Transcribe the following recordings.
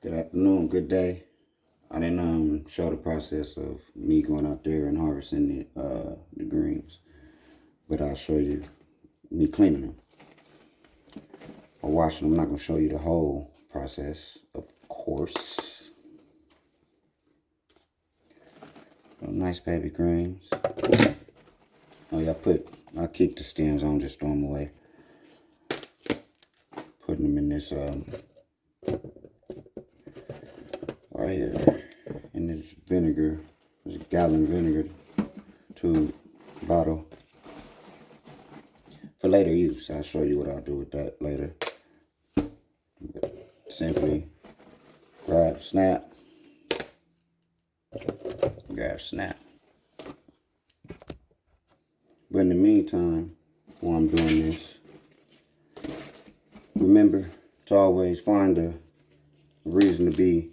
Good afternoon, good day. I didn't show the process of me going out there and harvesting the greens, but I'll show you me cleaning them or washing them. I'm not going to show you the whole process, of course. Nice baby greens. Oh yeah, I keep the stems, I don't just throw them away. Putting them in this right here, in this vinegar, this gallon vinegar tube bottle for later use. I'll show you what I'll do with that later. But simply grab, snap, But in the meantime, while I'm doing this, remember to always find a reason to be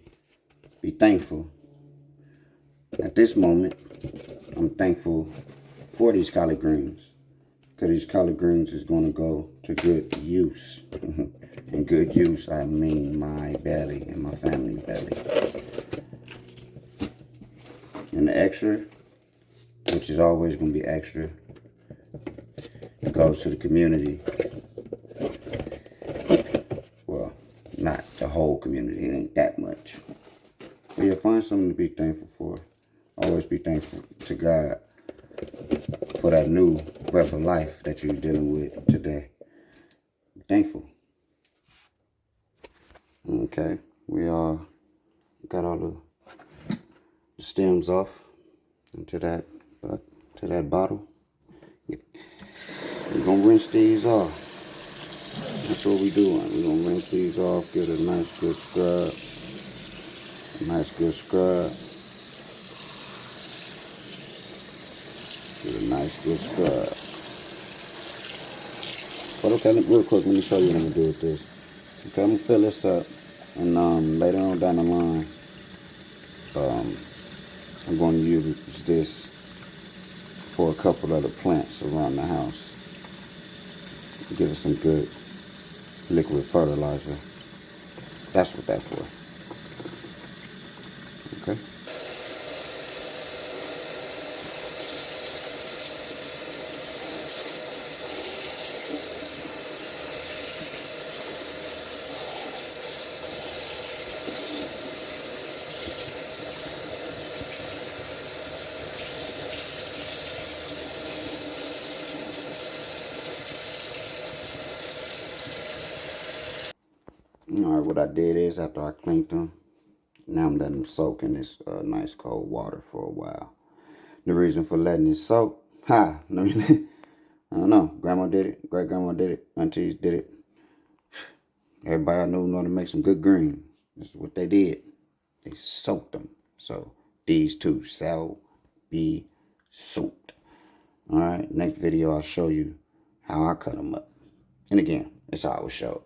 thankful. At this moment, I'm thankful for these collard greens, because these collard greens is going to go to good use. And good use, I mean my belly and my family belly. And the extra, which is always going to be extra, it goes to the community. Well, not the whole community, it ain't that much. But you'll find something to be thankful for. Always be thankful to God for that new breath of life that you're dealing with today. Be thankful. Okay, we got all the stems off into that bottle. We're gonna rinse these off. That's what we're doing. We're gonna rinse these off, give it a nice good scrub. Give it a nice good scrub. But okay, real quick, let me show you what I'm gonna do with this. Okay, I'm gonna fill this up, and later on down the line, I'm going to use this for a couple other plants around the house. Give it some good liquid fertilizer. That's what that's for. Okay. Alright, what I did is, after I cleaned them, now I'm letting them soak in this nice cold water for a while. The reason for letting it soak, I don't know. Grandma did it, great grandma did it, aunties did it. Everybody I know how to make some good greens. This is what they did. They soaked them. So these two shall be soaked. Alright, next video I'll show you how I cut them up. And again, it's how I was showed.